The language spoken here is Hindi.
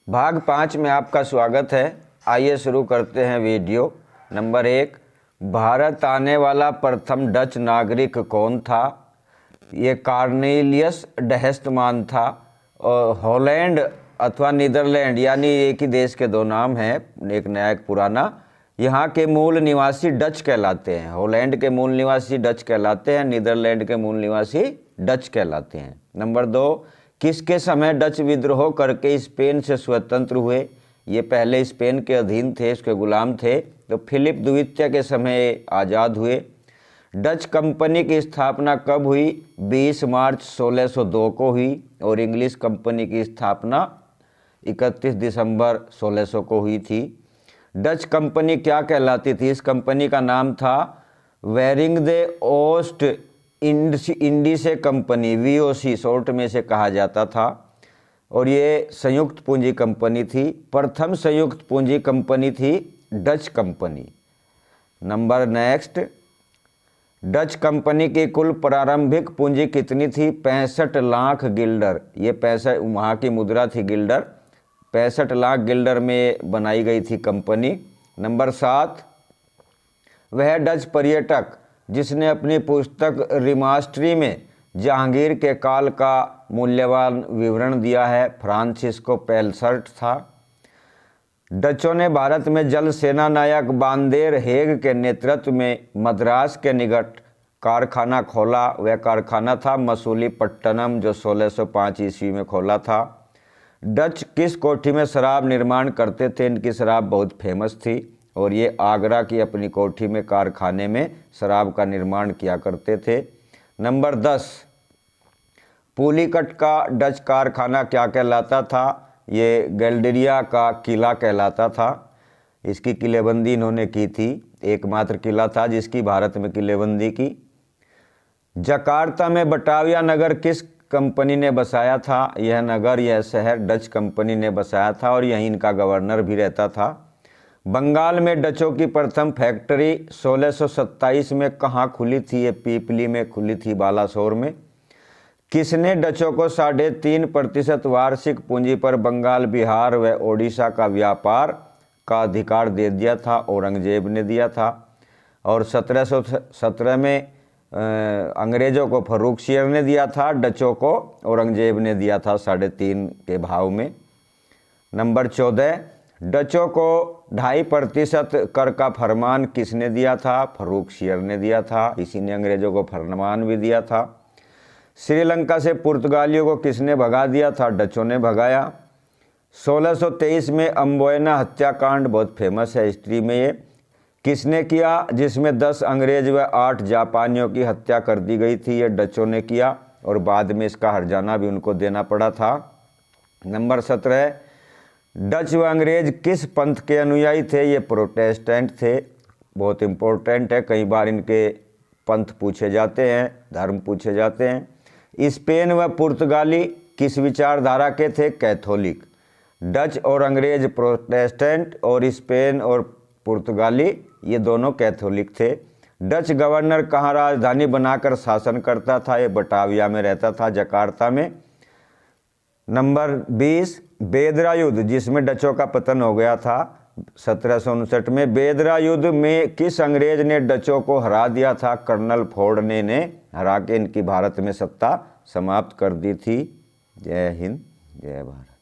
भाग 5 में आपका स्वागत है। आइए शुरू करते हैं वीडियो। नंबर 1, भारत आने वाला प्रथम डच नागरिक कौन था? ये कार्नेलियस डहेस्टमान था। और हॉलैंड अथवा नीदरलैंड यानी एक ही देश के दो नाम हैं, एक नया एक पुराना। यहाँ के मूल निवासी डच कहलाते हैं। हॉलैंड के मूल निवासी डच कहलाते हैं, नीदरलैंड के मूल निवासी डच कहलाते हैं। नंबर 2, किसके समय डच विद्रोह करके स्पेन से स्वतंत्र हुए? ये पहले स्पेन के अधीन थे, इसके गुलाम थे, तो फिलिप द्वितीय के समय आज़ाद हुए। डच कंपनी की स्थापना कब हुई? 20 मार्च 1602 को हुई। और इंग्लिश कंपनी की स्थापना 31 दिसंबर 1600 को हुई थी। डच कंपनी क्या कहलाती थी? इस कंपनी का नाम था वेरिंग दे ओस्ट इंडीसे कंपनी, VOC शॉर्ट में से कहा जाता था। और ये संयुक्त पूंजी कंपनी थी। प्रथम संयुक्त पूंजी कंपनी थी Dutch company. Number next, Dutch company की कुल प्रारंभिक पूंजी कितनी थी? 65 लाख गिल्डर। ये पैसा वहाँ की मुद्रा थी गिल्डर। 65 लाख गिल्डर में बनाई गई थी कंपनी। नंबर 7, वह डच पर्यटक जिसने अपनी पुस्तक रिमास्ट्री में जहांगीर के काल का मूल्यवान विवरण दिया है, फ्रांसिस्को पेलसर्ट था। डचों ने भारत में जल सेना नायक बांदेर हेग के नेतृत्व में मद्रास के निकट कारखाना खोला। वह कारखाना था मसूलीपट्टनम, जो 1605 ईस्वी में खोला था। डच किस कोठी में शराब निर्माण करते थे? इनकी शराब बहुत फेमस थी और ये आगरा की अपनी कोठी में कारखाने में शराब का निर्माण किया करते थे। नंबर 10, पुलिकट का डच कारखाना क्या कहलाता था? ये गैल्डरिया का किला कहलाता था। इसकी किलेबंदी इन्होंने की थी। एकमात्र किला था जिसकी भारत में किलेबंदी की। जकार्ता में बटाविया नगर किस कंपनी ने बसाया था? यह नगर, यह शहर डच कंपनी ने बसाया था और यहीं इनका गवर्नर भी रहता था। बंगाल में डचों की प्रथम फैक्ट्री 1627 में कहाँ खुली थी? ये पीपली में खुली थी, बालासोर में। किसने डचों को 3.5% वार्षिक पूंजी पर बंगाल, बिहार व ओडिशा का व्यापार का अधिकार दे दिया था? औरंगजेब ने दिया था। और 1717 में अंग्रेज़ों को फर्रुखसियर ने दिया था, डचों को औरंगजेब ने दिया था 3.5 के भाव में। नंबर 14, डचों को 2.5% कर का फरमान किसने दिया था? फर्रुखसियर ने दिया था। इसी ने अंग्रेज़ों को फरमान भी दिया था। श्रीलंका से पुर्तगालियों को किसने भगा दिया था? डचों ने भगाया। 1623 में अम्बोयना हत्याकांड बहुत फेमस है हिस्ट्री में। ये किसने किया? जिसमें 10 अंग्रेज व 8 जापानियों की हत्या कर दी गई थी। ये डचों ने किया और बाद में इसका हर्जाना भी उनको देना पड़ा था। नंबर 17, डच व अंग्रेज किस पंथ के अनुयायी थे? ये प्रोटेस्टेंट थे। बहुत इम्पोर्टेंट है, कई बार इनके पंथ पूछे जाते हैं, धर्म पूछे जाते हैं। स्पेन व पुर्तगाली किस विचारधारा के थे? कैथोलिक। डच और अंग्रेज प्रोटेस्टेंट और स्पेन और पुर्तगाली ये दोनों कैथोलिक थे। डच गवर्नर कहाँ राजधानी बनाकर शासन करता था? ये बटाविया में रहता था, जकार्ता में। नंबर 20, बेदरा युद्ध जिसमें डचों का पतन हो गया था 1759 में, बेदरा युद्ध में किस अंग्रेज ने डचों को हरा दिया था? कर्नल फोर्ड ने हरा के इनकी भारत में सत्ता समाप्त कर दी थी। जय हिंद, जय भारत।